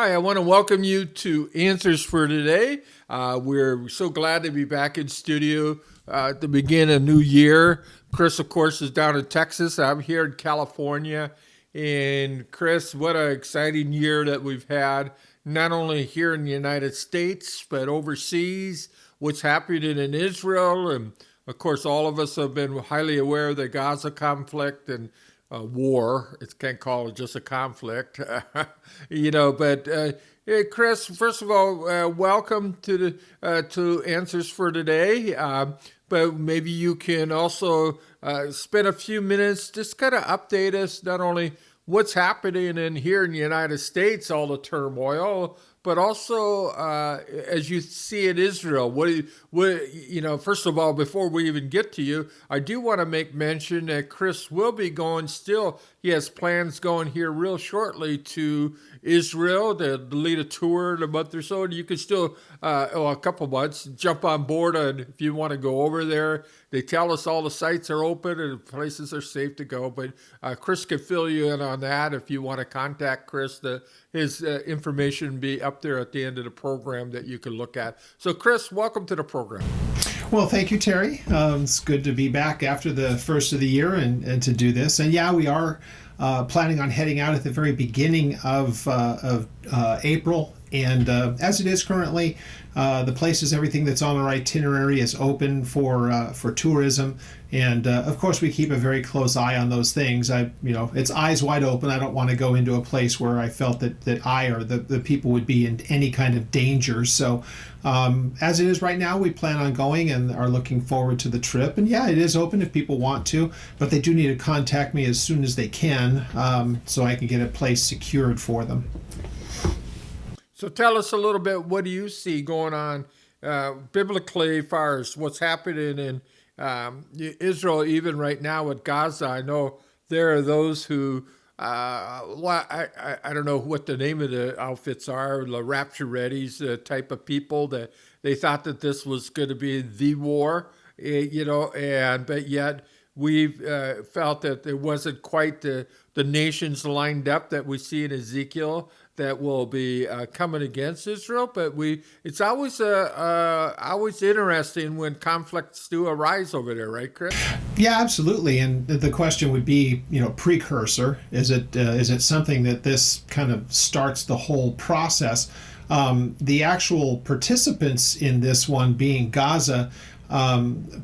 Hi, I want to welcome you to Answers for Today. We're so glad to be back in studio at the beginning of a new year. Chris, of course, is down in Texas. I'm here in California. And Chris, what an exciting year that we've had, not only here in the United States, but overseas, what's happening in Israel. And of course, all of us have been highly aware of the Gaza conflict and war. It can't call it just a conflict, But hey, Chris, first of all, welcome to Answers for Today. But maybe you can also spend a few minutes just kind of update us not only what's happening in here in the United States, all the turmoil, but also as you see it, Israel. First of all, before we even get to you, I do want to make mention that Chris will be going still. He has plans going here real shortly to Israel to lead a tour in a month or so. And you can still, a couple months, jump on board and if you want to go over there. They tell us all the sites are open and places are safe to go. But Chris can fill you in on that if you want to contact Chris. His information be up there at the end of the program that you can look at. So, Chris, welcome to the program. Well, thank you, Terry. It's good to be back after the first of the year and to do this. And yeah, we are planning on heading out at the very beginning of April. And as it is currently, the places, everything that's on our itinerary is open for tourism. And of course, we keep a very close eye on those things. It's eyes wide open. I don't want to go into a place where I felt that I or the people would be in any kind of danger. So as it is right now, we plan on going and are looking forward to the trip. And yeah, it is open if people want to, but they do need to contact me as soon as they can so I can get a place secured for them. So tell us a little bit, what do you see going on biblically as far as what's happening in Israel, even right now with Gaza? I know there are those who, I don't know what the name of the outfits are, the rapture readies type of people that they thought that this was going to be the war, but yet we've felt that it wasn't quite the nations lined up that we see in Ezekiel that will be coming against Israel. But it's always interesting when conflicts do arise over there, right, Chris? Yeah, absolutely. And the question would be, precursor. Is it something that this kind of starts the whole process? The actual participants in this one being Gaza,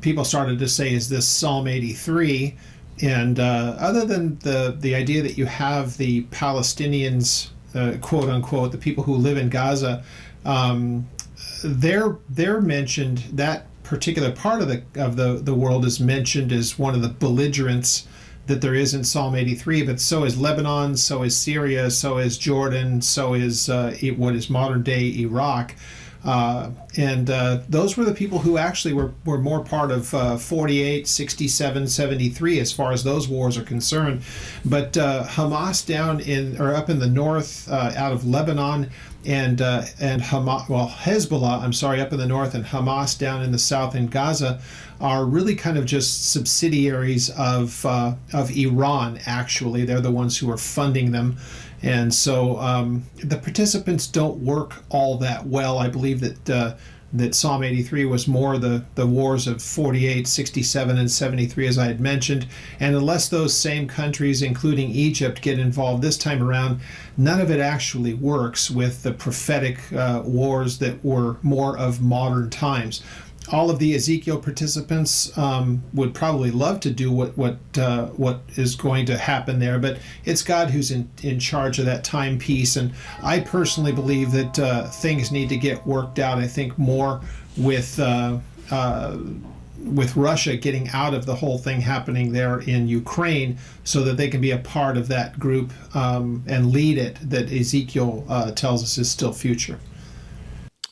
people started to say, is this Psalm 83? And other than the idea that you have the Palestinians, quote unquote, the people who live in Gaza, they're mentioned. That particular part of the world is mentioned as one of the belligerents that there is in Psalm 83. But so is Lebanon, so is Syria, so is Jordan, so is what is modern day Iraq. And those were the people who actually were more part of 48, 67, 73 as far as those wars are concerned. But Hamas up in the north out of Lebanon and Hezbollah, I'm sorry, up in the north, and Hamas down in the south in Gaza are really kind of just subsidiaries of Iran. Actually, they're the ones who are funding them. And so the participants don't work all that well. I believe that Psalm 83 was more the wars of 48, 67, and 73, as I had mentioned. And unless those same countries, including Egypt, get involved this time around, none of it actually works with the prophetic wars that were more of modern times. All of the Ezekiel participants would probably love to do what is going to happen there, but it's God who's in charge of that timepiece. And I personally believe that things need to get worked out. I think more with Russia getting out of the whole thing happening there in Ukraine, so that they can be a part of that group and lead it. That Ezekiel tells us is still future.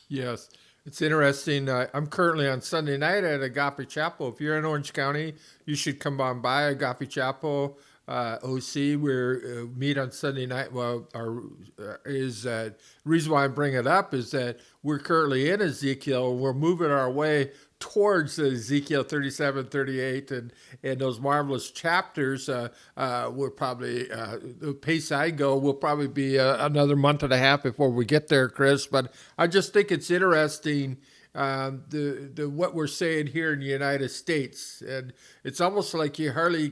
Yes. It's interesting. I'm currently on Sunday night at Agape Chapel. If you're in Orange County, you should come on by Agape Chapel. OC. We meet on Sunday night. Well, reason why I bring it up is that we're currently in Ezekiel. We're moving our way towards Ezekiel 37, 38, and those marvelous chapters. We're probably, the pace I go will probably be another month and a half before we get there, Chris. But I just think it's interesting, the what we're saying here in the United States, and it's almost like you hardly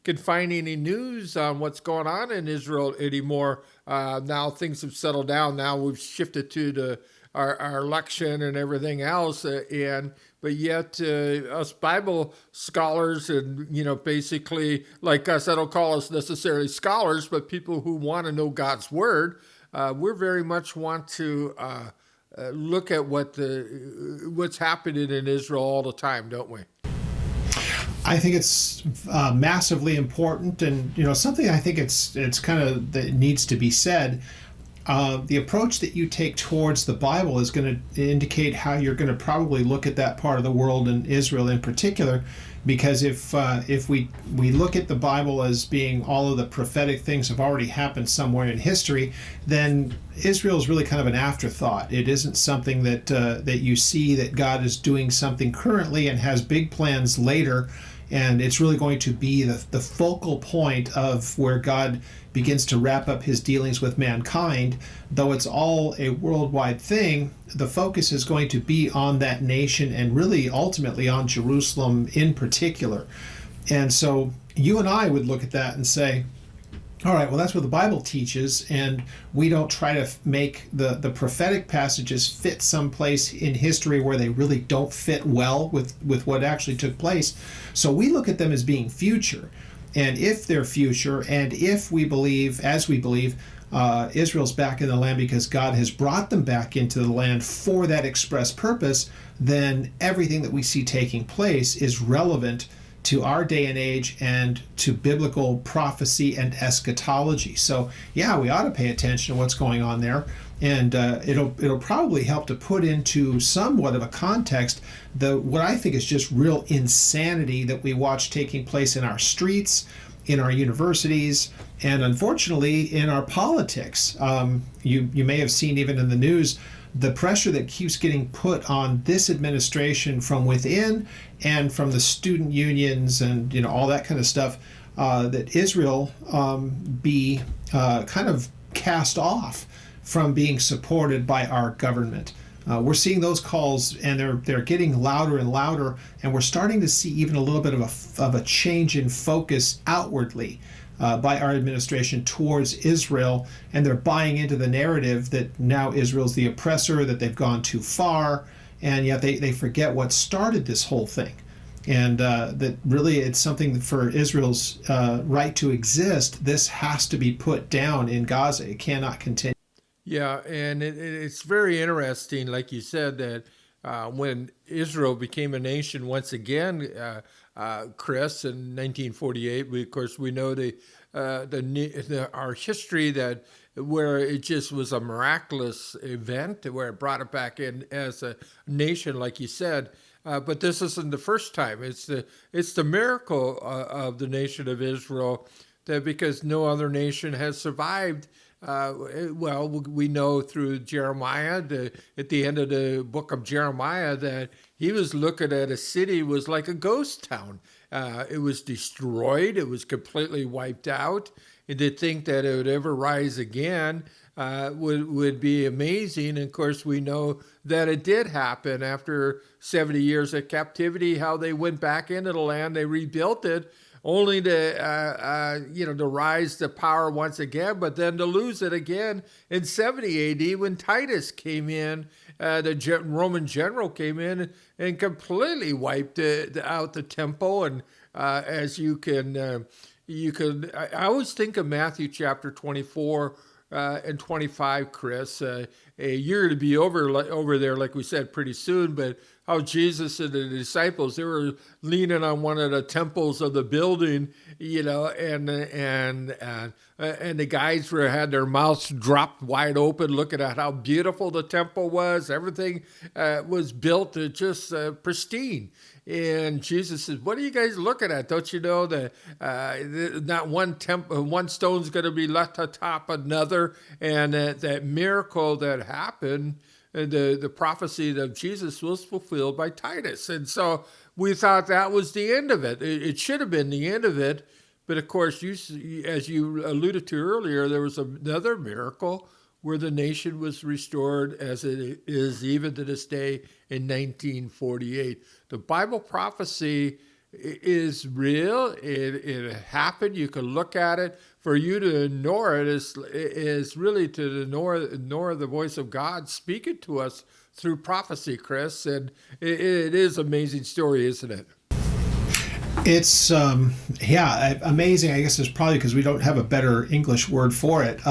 can find any news on what's going on in Israel anymore. Now things have settled down. Now we've shifted to our election and everything else, but yet us Bible scholars and basically like us, I don't call us necessarily scholars, but people who want to know God's word, we very much want to look at what's happening in Israel all the time, don't we? I think it's massively important, and something I think it's kind of that needs to be said. The approach that you take towards the Bible is going to indicate how you're going to probably look at that part of the world, and Israel in particular, because if we look at the Bible as being all of the prophetic things have already happened somewhere in history, then Israel is really kind of an afterthought. It isn't something that you see that God is doing something currently and has big plans later, and it's really going to be the focal point of where God begins to wrap up his dealings with mankind. Though it's all a worldwide thing, the focus is going to be on that nation and really ultimately on Jerusalem in particular. And so you and I would look at that and say, all right, well, that's what the Bible teaches, and we don't try to make the prophetic passages fit someplace in history where they really don't fit well with what actually took place. So we look at them as being future. And if they're future, and if we believe, as we believe, Israel's back in the land because God has brought them back into the land for that express purpose, then everything that we see taking place is relevant to our day and age and to biblical prophecy and eschatology. So yeah, we ought to pay attention to what's going on there, and it'll probably help to put into somewhat of a context what I think is just real insanity that we watch taking place in our streets, in our universities, and unfortunately in our politics. You may have seen even in the news the pressure that keeps getting put on this administration from within and from the student unions and all that kind of stuff, that Israel be kind of cast off from being supported by our government. We're seeing those calls, and they're getting louder and louder, and we're starting to see even a little bit of a change in focus outwardly by our administration towards Israel, and they're buying into the narrative that now Israel's the oppressor, that they've gone too far, and yet they forget what started this whole thing, and that really it's something for Israel's right to exist. This has to be put down in Gaza. It cannot continue. Yeah, and it's very interesting, like you said, that when Israel became a nation once again, Chris, in 1948, we know our history that where it just was a miraculous event where it brought it back in as a nation, like you said. But this isn't the first time. It's the miracle of the nation of Israel, that because no other nation has survived. Well, we know through Jeremiah, at the end of the book of Jeremiah, that he was looking at a city was like a ghost town. It was destroyed. It was completely wiped out. And to think that it would ever rise again would be amazing. And of course, we know that it did happen after 70 years of captivity, how they went back into the land, they rebuilt it, only to rise to power once again, but then to lose it again in 70 A.D. when Titus came in, the Roman general came in and completely wiped out the temple. And as I always think of Matthew chapter 24 and 25, Chris. You're going to be over there, like we said, pretty soon, but how Jesus and the disciples, they were leaning on one of the temples of the building, and the guys had their mouths dropped wide open, looking at how beautiful the temple was. Everything was built just pristine. And Jesus says, "What are you guys looking at? Don't you know that not one stone's going to be left atop another?" And that miracle that happened, the prophecy of Jesus was fulfilled by Titus. And so we thought that was the end of it. It should have been the end of it. But of course, as you alluded to earlier, there was another miracle where the nation was restored as it is even to this day in 1948. The Bible prophecy is real. It happened. You can look at it. For you to ignore it is really to ignore the voice of God speaking to us through prophecy, Chris. And it is an amazing story, isn't it? It's amazing. I guess it's probably because we don't have a better English word for it.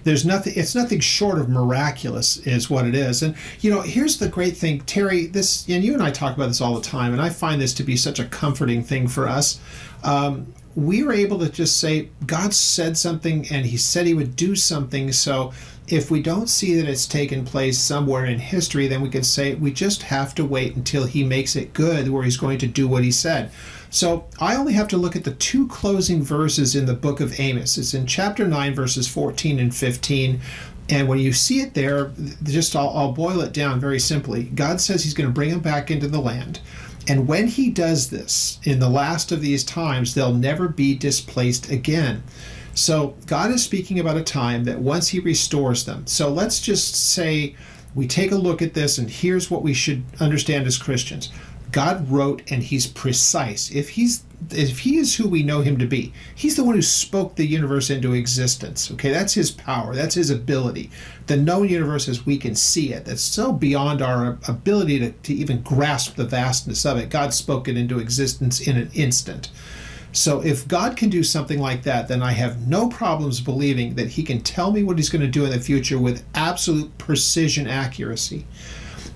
There's nothing. It's nothing short of miraculous, is what it is. And here's the great thing, Terry. This, and you and I talk about this all the time, and I find this to be such a comforting thing for us. We were able to just say God said something, and He said He would do something. So if we don't see that it's taken place somewhere in history, then we can say we just have to wait until He makes it good, where He's going to do what He said. So I only have to look at the two closing verses in the book of Amos. It's in chapter 9, verses 14 and 15. And when you see it there, I'll boil it down very simply. God says He's going to bring them back into the land. And when He does this, in the last of these times, they'll never be displaced again. So God is speaking about a time that once He restores them. So let's just say we take a look at this, and here's what we should understand as Christians. God wrote, and He's precise. If He is who we know Him to be, He's the one who spoke the universe into existence. Okay, that's His power. That's His ability. The known universe as we can see it, that's so beyond our ability to even grasp the vastness of it. God spoke it into existence in an instant. So if God can do something like that, then I have no problems believing that He can tell me what He's going to do in the future with absolute precision accuracy.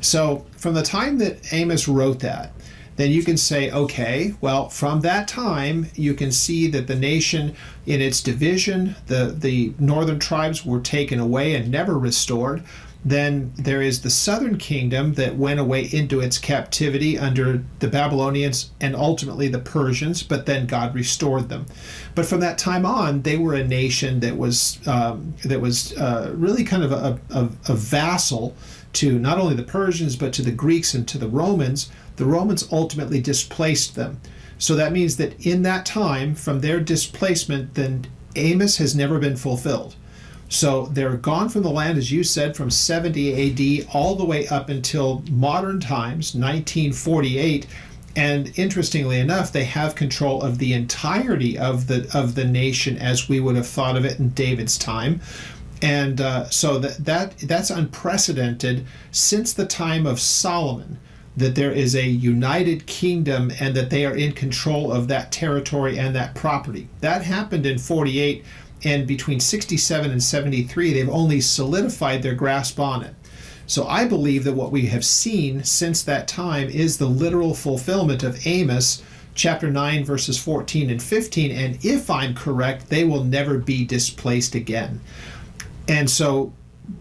So from the time that Amos wrote that, then you can say, okay, well, from that time, you can see that the nation in its division, the northern tribes were taken away and never restored. Then there is the southern kingdom that went away into its captivity under the Babylonians and ultimately the Persians, but then God restored them. But from that time on, they were a nation that was really kind of a vassal to not only the Persians, but to the Greeks and to the Romans. The Romans ultimately displaced them. So that means that in that time, from their displacement, then Amos has never been fulfilled. So they're gone from the land, as you said, from 70 AD all the way up until modern times, 1948. And interestingly enough, they have control of the entirety of the nation as we would have thought of it in David's time. And so that's unprecedented since the time of Solomon, that there is a united kingdom and that they are in control of that territory and that property. That happened in 48, and between 67 and 73, they've only solidified their grasp on it. So I believe that what we have seen since that time is the literal fulfillment of Amos chapter 9, verses 14 and 15, and if I'm correct, they will never be displaced again. And so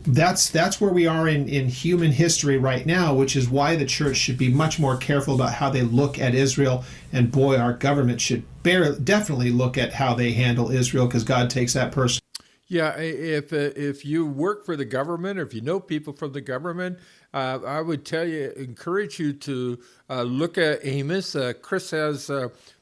that's where we are in human history right now, which is why the church should be much more careful about how they look at Israel. And boy, our government should definitely look at how they handle Israel, because God takes that person. Yeah, if you work for the government, or if you know people from the government, I would encourage you to look at Amos. Chris has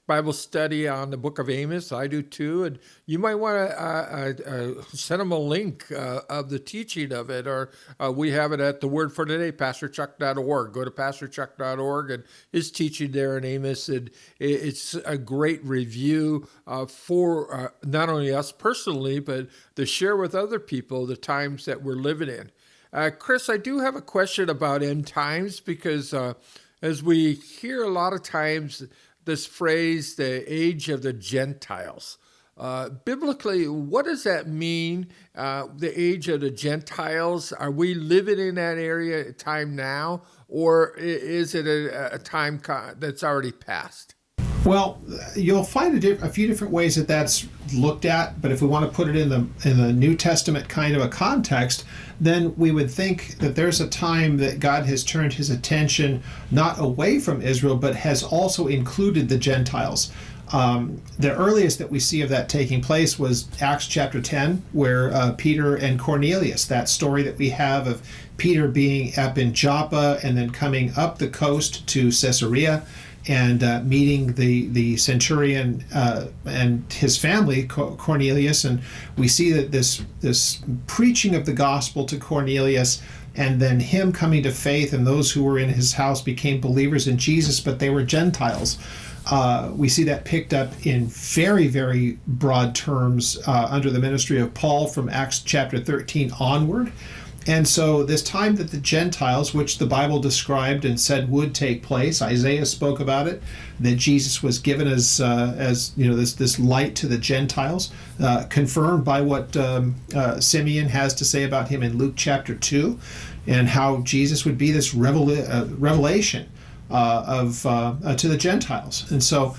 Bible study on the book of Amos. I do too. And you might want to send them a link of the teaching of it, or we have it at the Word for Today, pastorchuck.org. Go to pastorchuck.org and his teaching there in Amos. And it's a great review for not only us personally, but to share with other people the times that we're living in. Chris, I do have a question about end times, because as we hear a lot of times this phrase, the age of the Gentiles. Biblically, what does that mean, the age of the Gentiles? Are we living in that area time now, or is it a time that's already passed? Well, you'll find a few different ways that that's looked at, but if we want to put it in the New Testament kind of a context, then we would think that there's a time that God has turned his attention not away from Israel, but has also included the Gentiles. The earliest that we see of that taking place was Acts chapter 10, where Peter and Cornelius, that story that we have of Peter being up in Joppa and then coming up the coast to Caesarea and meeting the centurion and his family, Cornelius. And we see that this preaching of the gospel to Cornelius and then him coming to faith, and those who were in his house became believers in Jesus, but they were Gentiles. We see that picked up in very, very broad terms under the ministry of Paul from Acts chapter 13 onward. And so this time that the Gentiles, which the Bible described and said would take place, Isaiah spoke about it, that Jesus was given as this light to the Gentiles, confirmed by what Simeon has to say about him in Luke chapter 2, and how Jesus would be this revelation to the Gentiles. And so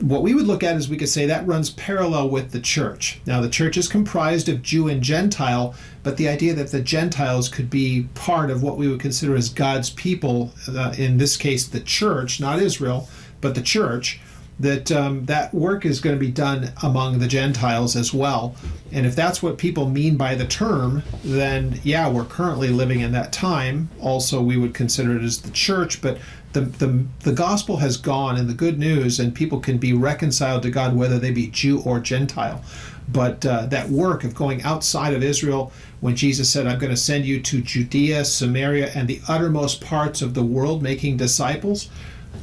what we would look at is we could say that runs parallel with the church. Now, the church is comprised of Jew and Gentile, but the idea that the Gentiles could be part of what we would consider as God's people, in this case, the church, not Israel, but the church, that work is going to be done among the Gentiles as well. And if that's what people mean by the term, then yeah, we're currently living in that time. Also, we would consider it as the church, but the gospel has gone, and the good news, and people can be reconciled to God whether they be Jew or Gentile. But that work of going outside of Israel, when Jesus said, I'm going to send you to Judea, Samaria, and the uttermost parts of the world, making disciples,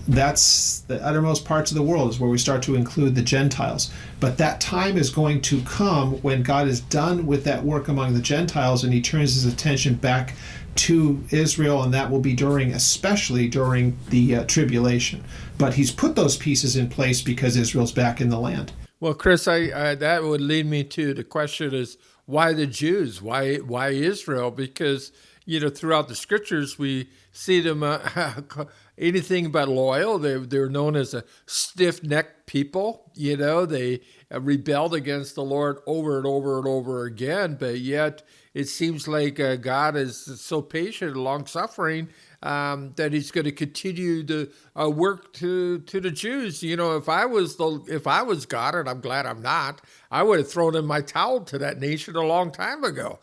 that's the uttermost parts of the world is where we start to include the Gentiles. But that time is going to come when God is done with that work among the Gentiles and he turns his attention back to Israel, and that will be especially during the tribulation. But he's put those pieces in place because Israel's back in the land. Well, Chris, I that would lead me to the question is, why the Jews? Why Israel? Because, throughout the scriptures, we see them anything but loyal. They're known as a stiff-necked people. They rebelled against the Lord over and over and over again, but yet it seems like God is so patient and long-suffering that he's going to continue to work to the Jews. If I was God, and I'm glad I'm not, I would have thrown in my towel to that nation a long time ago.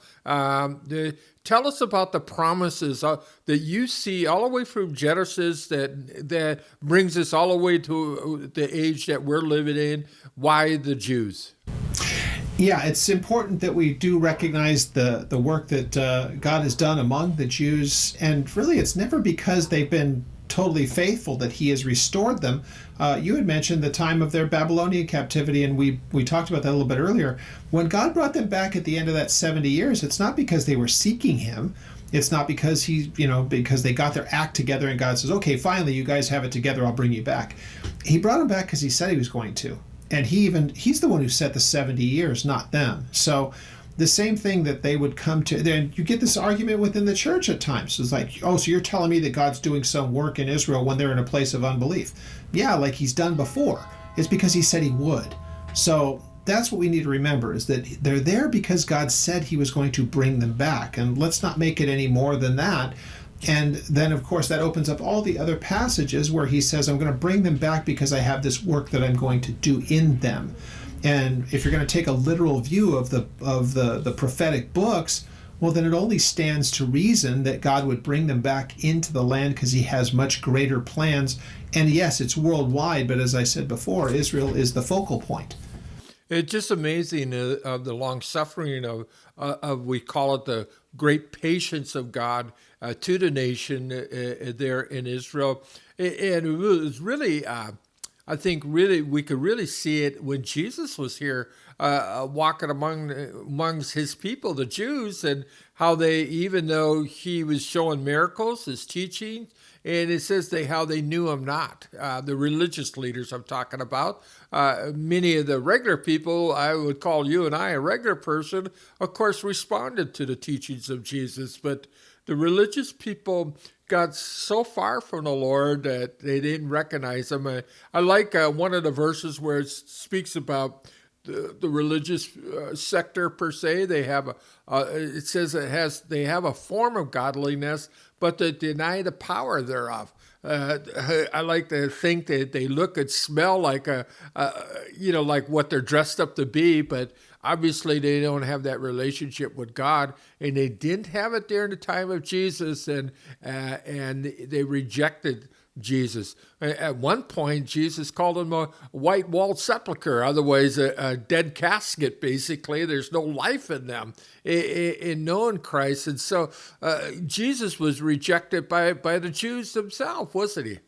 Tell us about the promises that you see all the way from Genesis that brings us all the way to the age that we're living in. Why the Jews? Yeah, it's important that we do recognize the work that God has done among the Jews. And really, it's never because they've been totally faithful that he has restored them. You had mentioned the time of their Babylonian captivity, and we talked about that a little bit earlier. When God brought them back at the end of that 70 years, it's not because they were seeking him. It's not because because they got their act together and God says, okay, finally, you guys have it together, I'll bring you back. He brought them back because he said he was going to. And he's the one who set the 70 years, not them. So the same thing that they would come to, then you get this argument within the church at times. It's like, oh, so you're telling me that God's doing some work in Israel when they're in a place of unbelief. Yeah, like he's done before. It's because he said he would. So that's what we need to remember, is that they're there because God said he was going to bring them back. And let's not make it any more than that. And then, of course, that opens up all the other passages where he says, I'm going to bring them back because I have this work that I'm going to do in them. And if you're going to take a literal view of the prophetic books, well, then it only stands to reason that God would bring them back into the land because he has much greater plans. And yes, it's worldwide, but as I said before, Israel is the focal point. It's just amazing of the long suffering of we call it the great patience of God to the nation there in Israel, and it was really, I think, really we could really see it when Jesus was here walking amongst his people, the Jews, and how they, even though he was showing miracles, his teaching, and it says how they knew him not. The religious leaders I'm talking about. Many of the regular people, I would call you and I a regular person, of course, responded to the teachings of Jesus. But the religious people got so far from the Lord that they didn't recognize him. I like one of the verses where it speaks about the religious sector per se. They have it says they have a form of godliness, but they deny the power thereof. I like to think that they look and smell like like what they're dressed up to be, but obviously they don't have that relationship with God, and they didn't have it during the time of Jesus, and they rejected Jesus. At one point, Jesus called him a white-walled sepulcher, otherwise a dead casket, basically. There's no life in them, in knowing Christ. And so Jesus was rejected by the Jews themselves, wasn't he?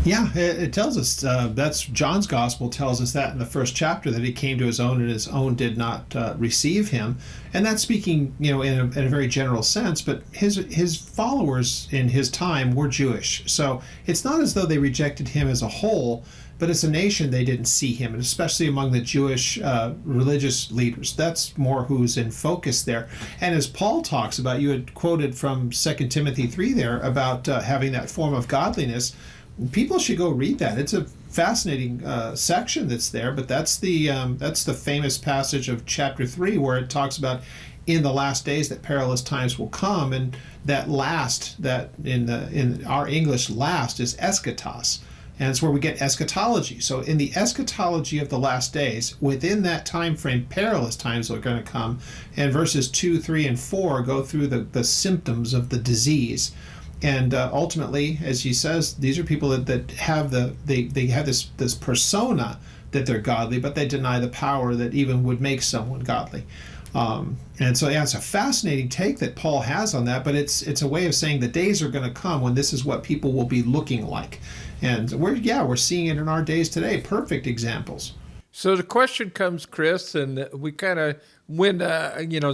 Yeah, it tells us that's John's gospel tells us that in the first chapter, that he came to his own and his own did not receive him, and that's speaking in a very general sense. But his followers in his time were Jewish, so it's not as though they rejected him as a whole, but as a nation they didn't see him, and especially among the Jewish religious leaders. That's more who's in focus there. And as Paul talks about, you had quoted from 2 Timothy 3 there about having that form of godliness. People should go read that. It's a fascinating section that's there, but that's the famous passage of chapter 3 where it talks about in the last days that perilous times will come, and that last, that in our English last, is eschatos, and it's where we get eschatology. So in the eschatology of the last days, within that time frame, perilous times are going to come, and verses 2, 3, and 4 go through the symptoms of the disease. And ultimately, as he says, these are people that have they have this persona that they're godly, but they deny the power that even would make someone godly. And so, yeah, it's a fascinating take that Paul has on that, but it's a way of saying the days are going to come when this is what people will be looking like. And we're seeing it in our days today. Perfect examples. So the question comes, Chris, and we kind of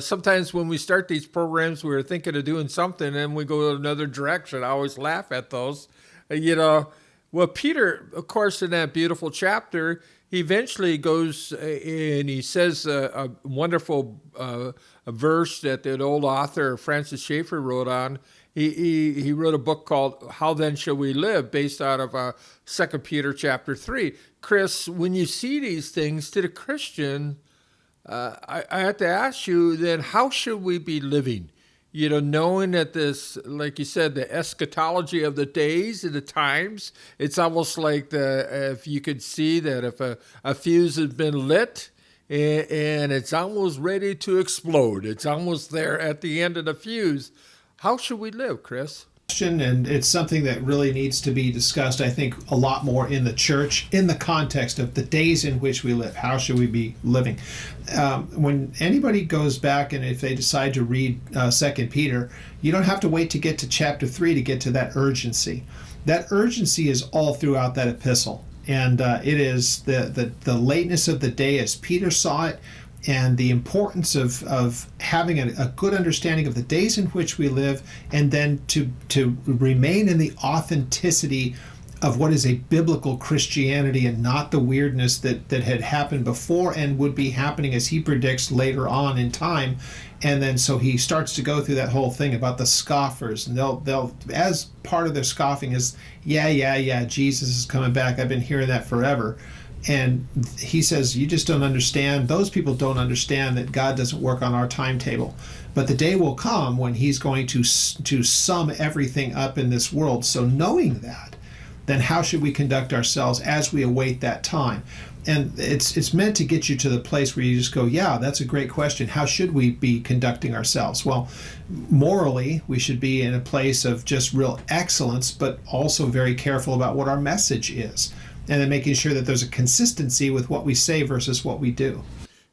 sometimes when we start these programs, we're thinking of doing something and we go another direction. I always laugh at those. Well, Peter, of course, in that beautiful chapter, he eventually goes and he says a wonderful verse that the old author Francis Schaeffer wrote on. He wrote a book called How Then Shall We Live, based out of 2 Peter chapter 3. Chris, when you see these things to the Christian, I have to ask you then, how should we be living? Knowing that this, like you said, the eschatology of the days and the times, it's almost like if you could see that if a fuse has been lit and it's almost ready to explode, it's almost there at the end of the fuse. How should we live, Chris? And it's something that really needs to be discussed, I think, a lot more in the church, in the context of the days in which we live. How should we be living? When anybody goes back and if they decide to read 2 Peter, you don't have to wait to get to chapter 3 to get to that urgency. That urgency is all throughout that epistle. And it is the lateness of the day as Peter saw it, and the importance of having a good understanding of the days in which we live, and then to remain in the authenticity of what is a biblical Christianity and not the weirdness that had happened before and would be happening as he predicts later on in time. And then so he starts to go through that whole thing about the scoffers, and they'll as part of their scoffing is, yeah, Jesus is coming back. I've been hearing that forever. And he says, you just don't understand. Those people don't understand that God doesn't work on our timetable. But the day will come when he's going to sum everything up in this world. So knowing that, then how should we conduct ourselves as we await that time? And it's meant to get you to the place where you just go, yeah, that's a great question. How should we be conducting ourselves? Well, morally, we should be in a place of just real excellence, but also very careful about what our message is. And then making sure that there's a consistency with what we say versus what we do.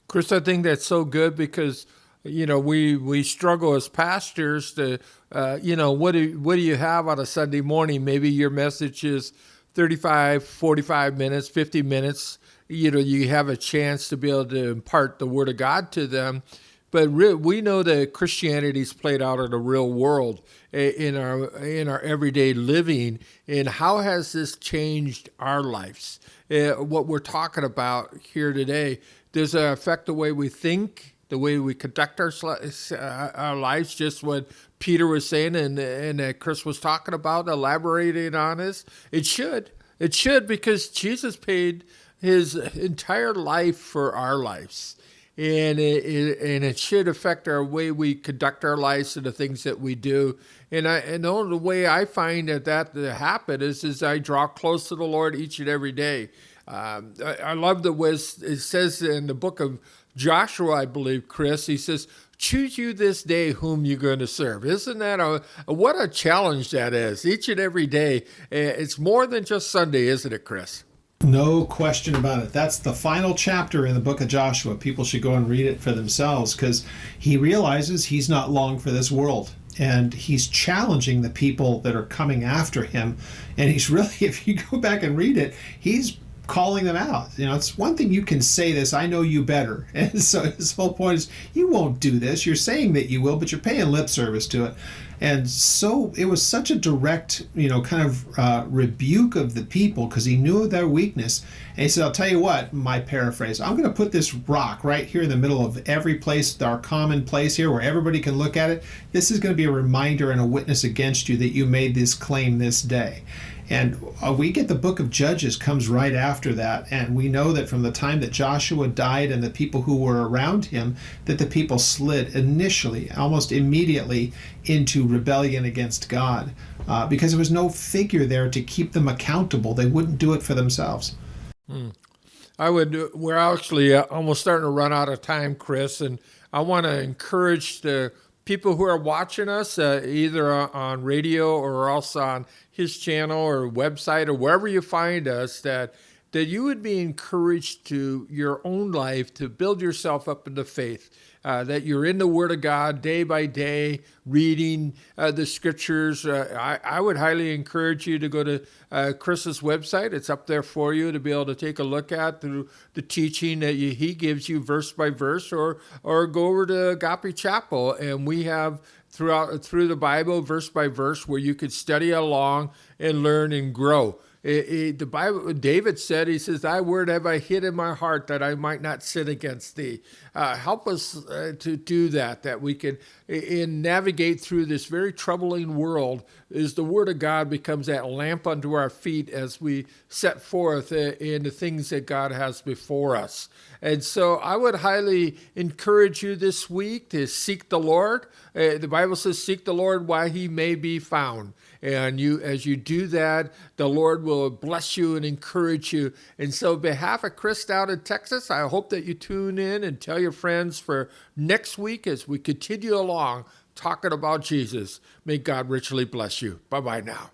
Chris, I think that's so good because, we struggle as pastors to, what do you have on a Sunday morning? Maybe your message is 35, 45 minutes, 50 minutes, you have a chance to be able to impart the Word of God to them. But we know that Christianity's played out in the real world, in our everyday living. And how has this changed our lives? What we're talking about here today, does it affect the way we think, the way we conduct our lives? Just what Peter was saying and Chris was talking about, elaborating on this. It should. It should, because Jesus paid his entire life for our lives. And it should affect our way we conduct our lives and the things that we do. And the only way I find that to happen is I draw close to the Lord each and every day. I love the way it says in the book of Joshua, I believe, Chris, he says, choose you this day whom you're going to serve. Isn't that what a challenge that is? Each and every day. It's more than just Sunday, isn't it, Chris? No question about it. That's the final chapter in the book of Joshua. People should go and read it for themselves, because he realizes he's not long for this world. And he's challenging the people that are coming after him. And he's really, if you go back and read it, he's calling them out. It's one thing you can say this, I know you better. And so his whole point is, you won't do this. You're saying that you will, but you're paying lip service to it. And so it was such a direct, kind of rebuke of the people, because he knew their weakness. And he said, I'll tell you what, my paraphrase, I'm going to put this rock right here in the middle of every place, our common place here, where everybody can look at it. This is going to be a reminder and a witness against you that you made this claim this day. And we get the book of Judges comes right after that. And we know that from the time that Joshua died and the people who were around him, that the people slid initially, almost immediately, into rebellion against God, because there was no figure there to keep them accountable. They wouldn't do it for themselves. We're actually almost starting to run out of time, Chris, and I want to encourage the people who are watching us, either on radio or also on his channel or website or wherever you find us, that you would be encouraged to your own life to build yourself up in the faith, that you're in the Word of God day by day, reading the Scriptures. I would highly encourage you to go to Chris's website. It's up there for you to be able to take a look at through the teaching that he gives you verse by verse, or go over to Agape Chapel, and we have through the Bible, verse by verse, where you could study along and learn and grow. The Bible, David said, he says, thy word have I hid in my heart that I might not sin against thee. Help us to do that we can navigate through this very troubling world, as the Word of God becomes that lamp unto our feet as we set forth in the things that God has before us. And so I would highly encourage you this week to seek the Lord. The Bible says, seek the Lord while he may be found. And as you do that, the Lord will bless you and encourage you. And so on behalf of Chris down in Texas, I hope that you tune in and tell your friends for next week as we continue along talking about Jesus. May God richly bless you. Bye-bye now.